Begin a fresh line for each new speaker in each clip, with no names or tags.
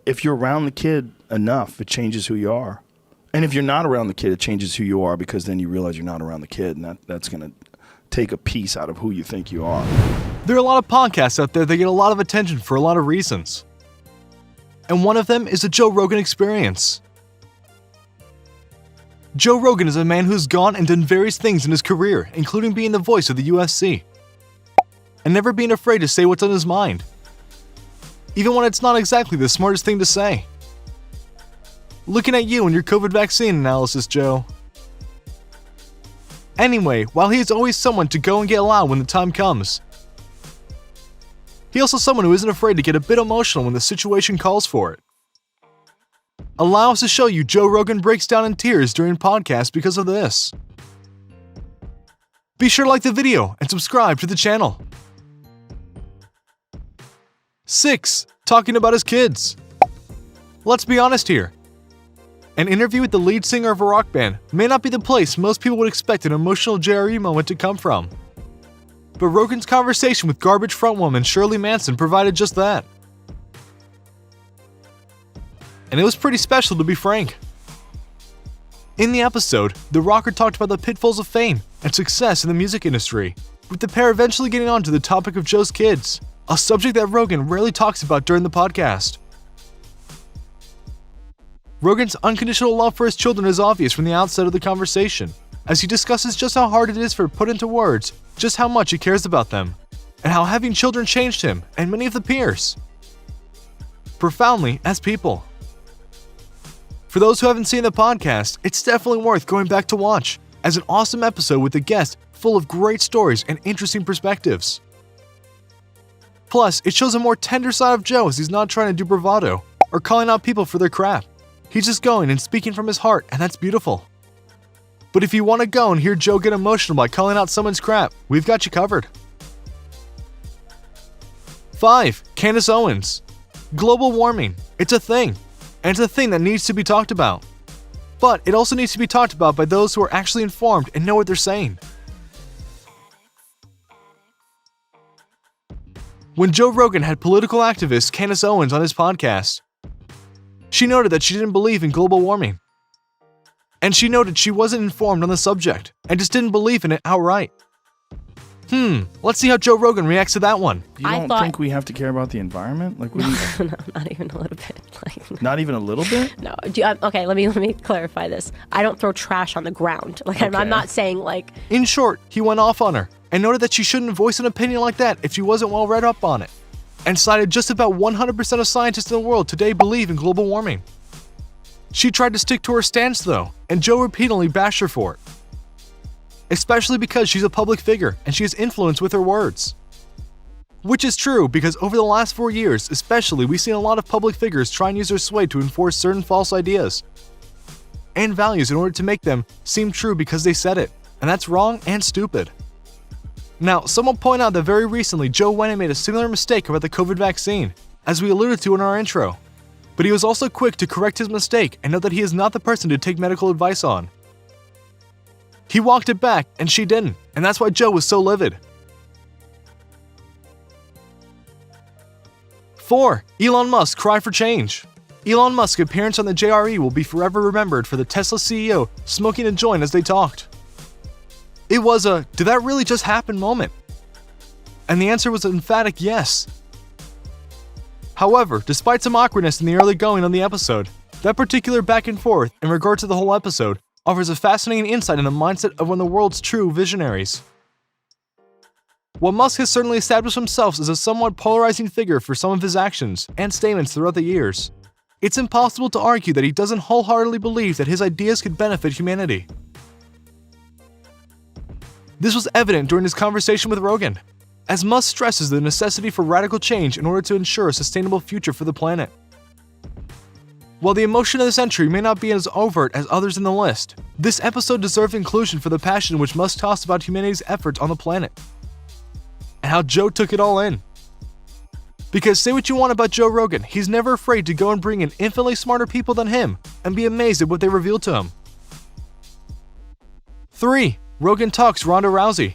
if you're around the kid enough, it changes who you are. And if you're not around the kid, it changes who you are, because then you realize you're not around the kid, and that's going to take a piece out of who you think you are.
There are a lot of podcasts out there that get a lot of attention for a lot of reasons. And one of them is the Joe Rogan Experience. Joe Rogan is a man who's gone and done various things in his career, including being the voice of the UFC. And never being afraid to say what's on his mind, even when it's not exactly the smartest thing to say. Looking at you and your COVID vaccine analysis, Joe. Anyway, while he is always someone to go and get loud when the time comes, he also someone who isn't afraid to get a bit emotional when the situation calls for it. Allow us to show you Joe Rogan breaks down in tears during podcasts because of this. Be sure to like the video and subscribe to the channel. 6. Talking about his kids. Let's be honest here. An interview with the lead singer of a rock band may not be the place most people would expect an emotional JRE moment to come from. But Rogan's conversation with Garbage frontwoman Shirley Manson provided just that. And it was pretty special, to be frank. In the episode, the rocker talked about the pitfalls of fame and success in the music industry, with the pair eventually getting on to the topic of Joe's kids, a subject that Rogan rarely talks about during the podcast. Rogan's unconditional love for his children is obvious from the outset of the conversation, as he discusses just how hard it is for put into words just how much he cares about them, and how having children changed him and many of the peers profoundly as people. For those who haven't seen the podcast, it's definitely worth going back to watch, as an awesome episode with a guest full of great stories and interesting perspectives. Plus, it shows a more tender side of Joe, as he's not trying to do bravado or calling out people for their crap. He's just going and speaking from his heart, and that's beautiful. But if you want to go and hear Joe get emotional by calling out someone's crap, we've got you covered. 5. Candace Owens. Global warming. It's a thing. And it's a thing that needs to be talked about. But it also needs to be talked about by those who are actually informed and know what they're saying. When Joe Rogan had political activist Candace Owens on his podcast, she noted that she didn't believe in global warming. And she noted she wasn't informed on the subject and just didn't believe in it outright. Let's see how Joe Rogan reacts to that one.
You don't think we have to care about the environment? Like,
No, not even a little bit.
Not even a little bit?
No. Okay, let me clarify this. I don't throw trash on the ground.
Okay.
I'm not saying like...
In short, he went off on her and noted that she shouldn't voice an opinion like that if she wasn't well read up on it, and cited just about 100% of scientists in the world today believe in global warming. She tried to stick to her stance though, and Joe repeatedly bashed her for it. Especially because she's a public figure and she has influence with her words. Which is true, because over the last 4 years especially, we've seen a lot of public figures try and use their sway to enforce certain false ideas and values in order to make them seem true because they said it, and that's wrong and stupid. Now, some will point out that very recently Joe went and made a similar mistake about the COVID vaccine, as we alluded to in our intro. But he was also quick to correct his mistake and note that he is not the person to take medical advice on. He walked it back, and she didn't, and that's why Joe was so livid. 4. Elon Musk's cry for change. Elon Musk's appearance on the JRE will be forever remembered for the Tesla CEO smoking a joint as they talked. It was a, did that really just happen moment? And the answer was an emphatic yes. However, despite some awkwardness in the early going on the episode, that particular back and forth in regard to the whole episode offers a fascinating insight in the mindset of one of the world's true visionaries. While Musk has certainly established himself as a somewhat polarizing figure for some of his actions and statements throughout the years, it's impossible to argue that he doesn't wholeheartedly believe that his ideas could benefit humanity. This was evident during his conversation with Rogan, as Musk stresses the necessity for radical change in order to ensure a sustainable future for the planet. While the emotion of the century may not be as overt as others in the list, this episode deserved inclusion for the passion which Musk tossed about humanity's efforts on the planet, and how Joe took it all in. Because say what you want about Joe Rogan, he's never afraid to go and bring in infinitely smarter people than him and be amazed at what they reveal to him. 3. Rogan talks Ronda Rousey.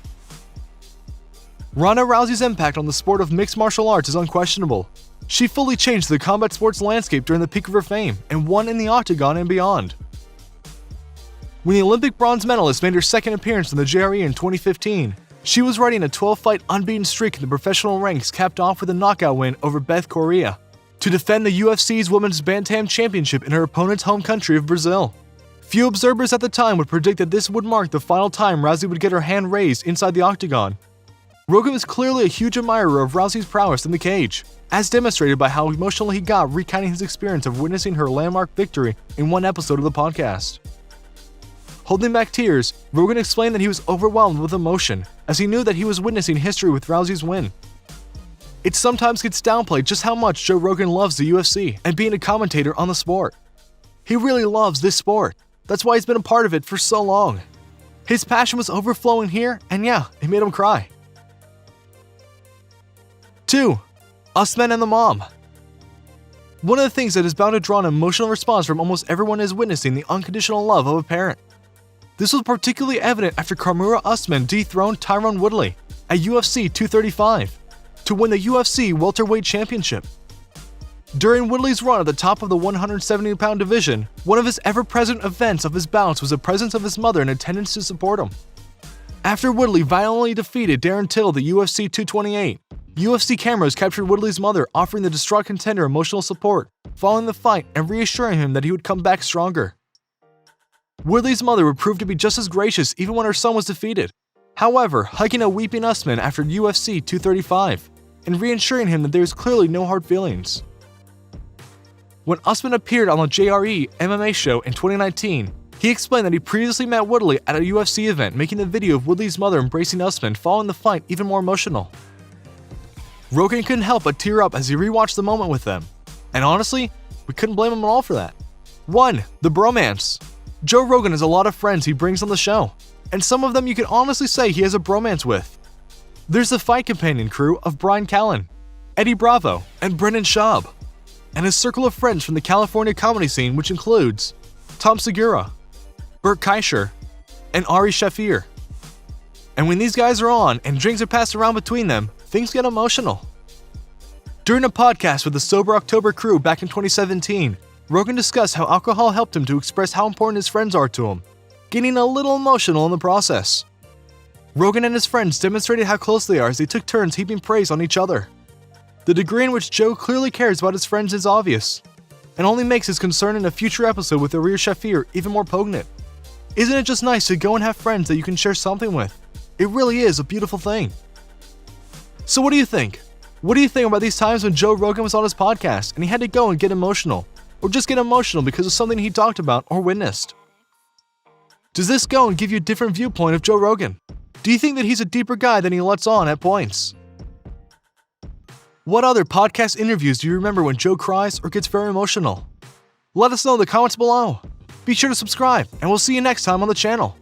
Ronda Rousey's impact on the sport of mixed martial arts is unquestionable, She fully changed the combat sports landscape during the peak of her fame and won in the octagon and beyond. When the Olympic bronze medalist made her second appearance in the JRE in 2015, she was riding a 12-fight unbeaten streak in the professional ranks, capped off with a knockout win over Beth Correia to defend the UFC's Women's Bantam Championship in her opponent's home country of Brazil. Few observers at the time would predict that this would mark the final time Rousey would get her hand raised inside the octagon. Rogan was clearly a huge admirer of Rousey's prowess in the cage, as demonstrated by how emotional he got recounting his experience of witnessing her landmark victory in one episode of the podcast. Holding back tears, Rogan explained that he was overwhelmed with emotion as he knew that he was witnessing history with Rousey's win. It sometimes gets downplayed just how much Joe Rogan loves the UFC and being a commentator on the sport. He really loves this sport. That's why he's been a part of it for so long. His passion was overflowing here, and yeah, it made him cry. 2. Usman and the mom. One of the things that is bound to draw an emotional response from almost everyone is witnessing the unconditional love of a parent. This was particularly evident after Khamzat Usman dethroned Tyron Woodley at UFC 235 to win the UFC welterweight championship. During Woodley's run at the top of the 170-pound division, one of his ever-present events of his bouts was the presence of his mother in attendance to support him. After Woodley violently defeated Darren Till at the UFC 228, UFC cameras captured Woodley's mother offering the distraught contender emotional support following the fight and reassuring him that he would come back stronger. Woodley's mother would prove to be just as gracious even when her son was defeated, however, hugging a weeping Usman after UFC 235 and reassuring him that there was clearly no hard feelings. When Usman appeared on the JRE MMA show in 2019, he explained that he previously met Woodley at a UFC event, making the video of Woodley's mother embracing Usman following the fight even more emotional. Rogan couldn't help but tear up as he rewatched the moment with them. And honestly, we couldn't blame him at all for that. 1. The bromance. Joe Rogan has a lot of friends he brings on the show, and some of them you can honestly say he has a bromance with. There's the fight companion crew of Brian Callen, Eddie Bravo, and Brendan Schaub, and his circle of friends from the California comedy scene, which includes Tom Segura, Bert Kreischer, and Ari Shaffir. And when these guys are on and drinks are passed around between them, things get emotional. During a podcast with the Sober October crew back in 2017, Rogan discussed how alcohol helped him to express how important his friends are to him, getting a little emotional in the process. Rogan and his friends demonstrated how close they are as they took turns heaping praise on each other. The degree in which Joe clearly cares about his friends is obvious, and only makes his concern in a future episode with Ari Shaffir even more poignant. Isn't it just nice to go and have friends that you can share something with? It really is a beautiful thing. So what do you think? What do you think about these times when Joe Rogan was on his podcast and he had to go and get emotional? Or just get emotional because of something he talked about or witnessed? Does this go and give you a different viewpoint of Joe Rogan? Do you think that he's a deeper guy than he lets on at points? What other podcast interviews do you remember when Joe cries or gets very emotional? Let us know in the comments below. Be sure to subscribe, and we'll see you next time on the channel.